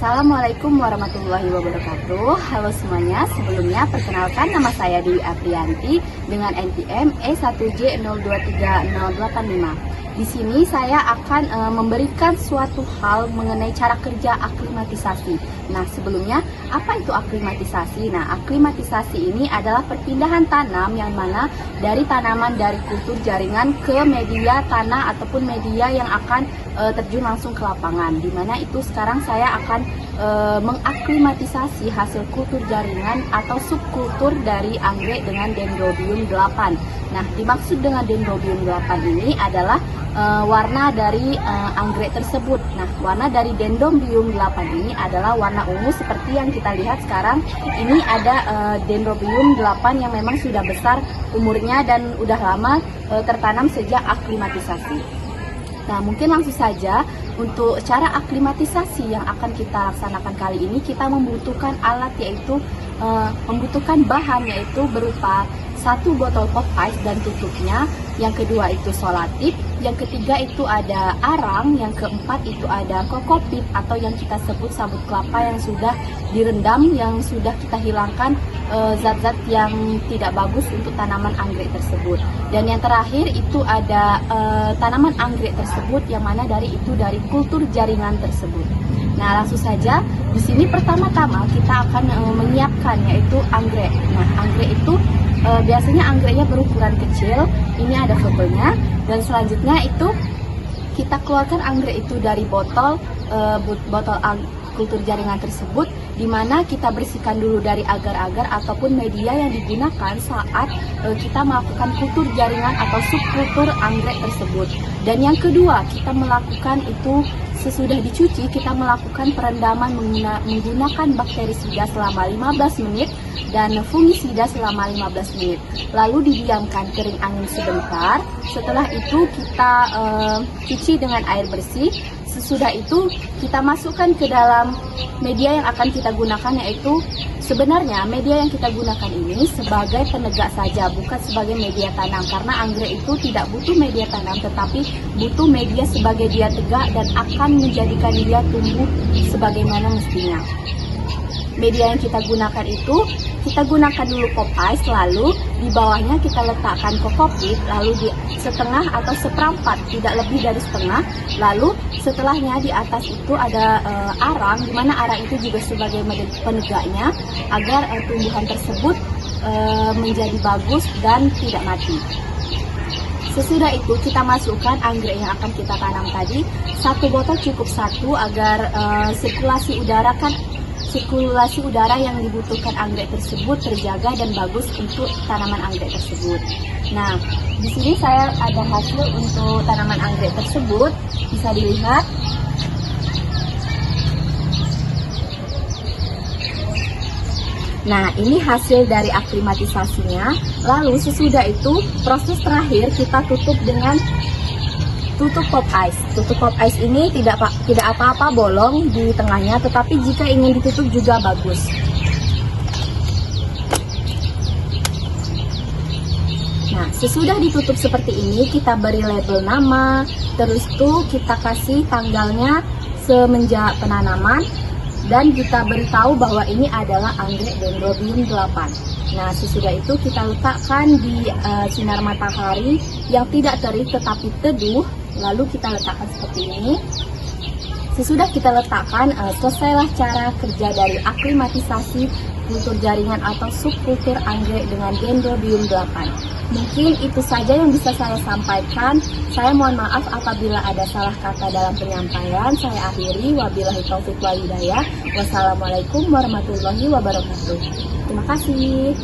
Assalamualaikum warahmatullahi wabarakatuh. Halo semuanya, sebelumnya perkenalkan nama saya Dewi Aprianti dengan NPM E1J023085. Di sini saya akan memberikan suatu hal mengenai cara kerja aklimatisasi. Nah, sebelumnya apa itu aklimatisasi? Nah, aklimatisasi ini adalah perpindahan tanam yang mana dari tanaman dari kultur jaringan ke media tanah ataupun media yang akan terjun langsung ke lapangan. Di mana itu sekarang saya akan mengaklimatisasi hasil kultur jaringan atau subkultur dari anggrek dengan Dendrobium 8. Nah, dimaksud dengan Dendrobium 8 ini adalah warna dari anggrek tersebut. Nah, warna dari Dendrobium 8 ini adalah warna ungu seperti yang kita lihat sekarang. Ini ada Dendrobium 8 yang memang sudah besar umurnya dan udah lama tertanam sejak aklimatisasi. Nah, mungkin langsung saja untuk cara aklimatisasi yang akan kita laksanakan kali ini, kita membutuhkan alat yaitu membutuhkan bahan yaitu berupa 1 botol pop ice dan tutupnya, yang kedua itu solatip, yang ketiga itu ada arang, yang keempat itu ada kokopit atau yang kita sebut sabut kelapa yang sudah direndam, yang sudah kita hilangkan zat-zat yang tidak bagus untuk tanaman anggrek tersebut. Dan yang terakhir itu ada tanaman anggrek tersebut yang mana dari kultur jaringan tersebut. Nah, langsung saja di sini pertama-tama kita akan menyiapkan yaitu anggrek. Nah, anggrek itu biasanya anggreknya berukuran kecil. Ini ada fotonya. Dan selanjutnya itu kita keluarkan anggrek itu dari botol kultur jaringan tersebut, di mana kita bersihkan dulu dari agar-agar ataupun media yang digunakan saat kita melakukan kultur jaringan atau subkultur anggrek tersebut. Dan yang kedua, kita melakukan itu sesudah dicuci, kita melakukan perendaman menggunakan bakterisida selama 15 menit dan fungisida selama 15 menit. Lalu didiamkan kering angin sebentar. Setelah itu kita cuci dengan air bersih. Sesudah itu kita masukkan ke dalam media yang akan kita gunakan, yaitu sebenarnya media yang kita gunakan ini sebagai penegak saja, bukan sebagai media tanam, karena anggrek itu tidak butuh media tanam tetapi butuh media sebagai dia tegak dan akan menjadikan dia tumbuh sebagaimana mestinya. Media yang kita gunakan itu, kita gunakan dulu pop ice, lalu di bawahnya kita letakkan kokopit, lalu di setengah atau seperempat, tidak lebih dari setengah, lalu setelahnya di atas itu ada arang, di mana arang itu juga sebagai penegaknya agar tumbuhan tersebut menjadi bagus dan tidak mati. Sesudah itu kita masukkan anggrek yang akan kita tanam tadi. 1 botol cukup 1 agar sirkulasi udara yang dibutuhkan anggrek tersebut terjaga dan bagus untuk tanaman anggrek tersebut. Nah, di sini saya ada hasil untuk tanaman anggrek tersebut, bisa dilihat. Nah, ini hasil dari aklimatisasinya. Lalu sesudah itu proses terakhir kita tutup dengan tutup pop ice. Tutup pop ice ini tidak apa-apa bolong di tengahnya, tetapi jika ingin ditutup juga bagus. Nah, sesudah ditutup seperti ini, kita beri label nama, terus tuh kita kasih tanggalnya semenjak penanaman, dan kita beritahu bahwa ini adalah anggrek Dendrobium 8. Nah, sesudah itu kita letakkan di sinar matahari yang tidak terik tetapi teduh. Lalu kita letakkan seperti ini. Sesudah kita letakkan, selesailah cara kerja dari aklimatisasi kultur jaringan atau subkultur anggrek dengan Dendrobium 8. Mungkin itu saja yang bisa saya sampaikan. Saya mohon maaf apabila ada salah kata dalam penyampaian. Saya akhiri, wabillahi taufiq wal hidayah. Wassalamualaikum warahmatullahi wabarakatuh. Terima kasih.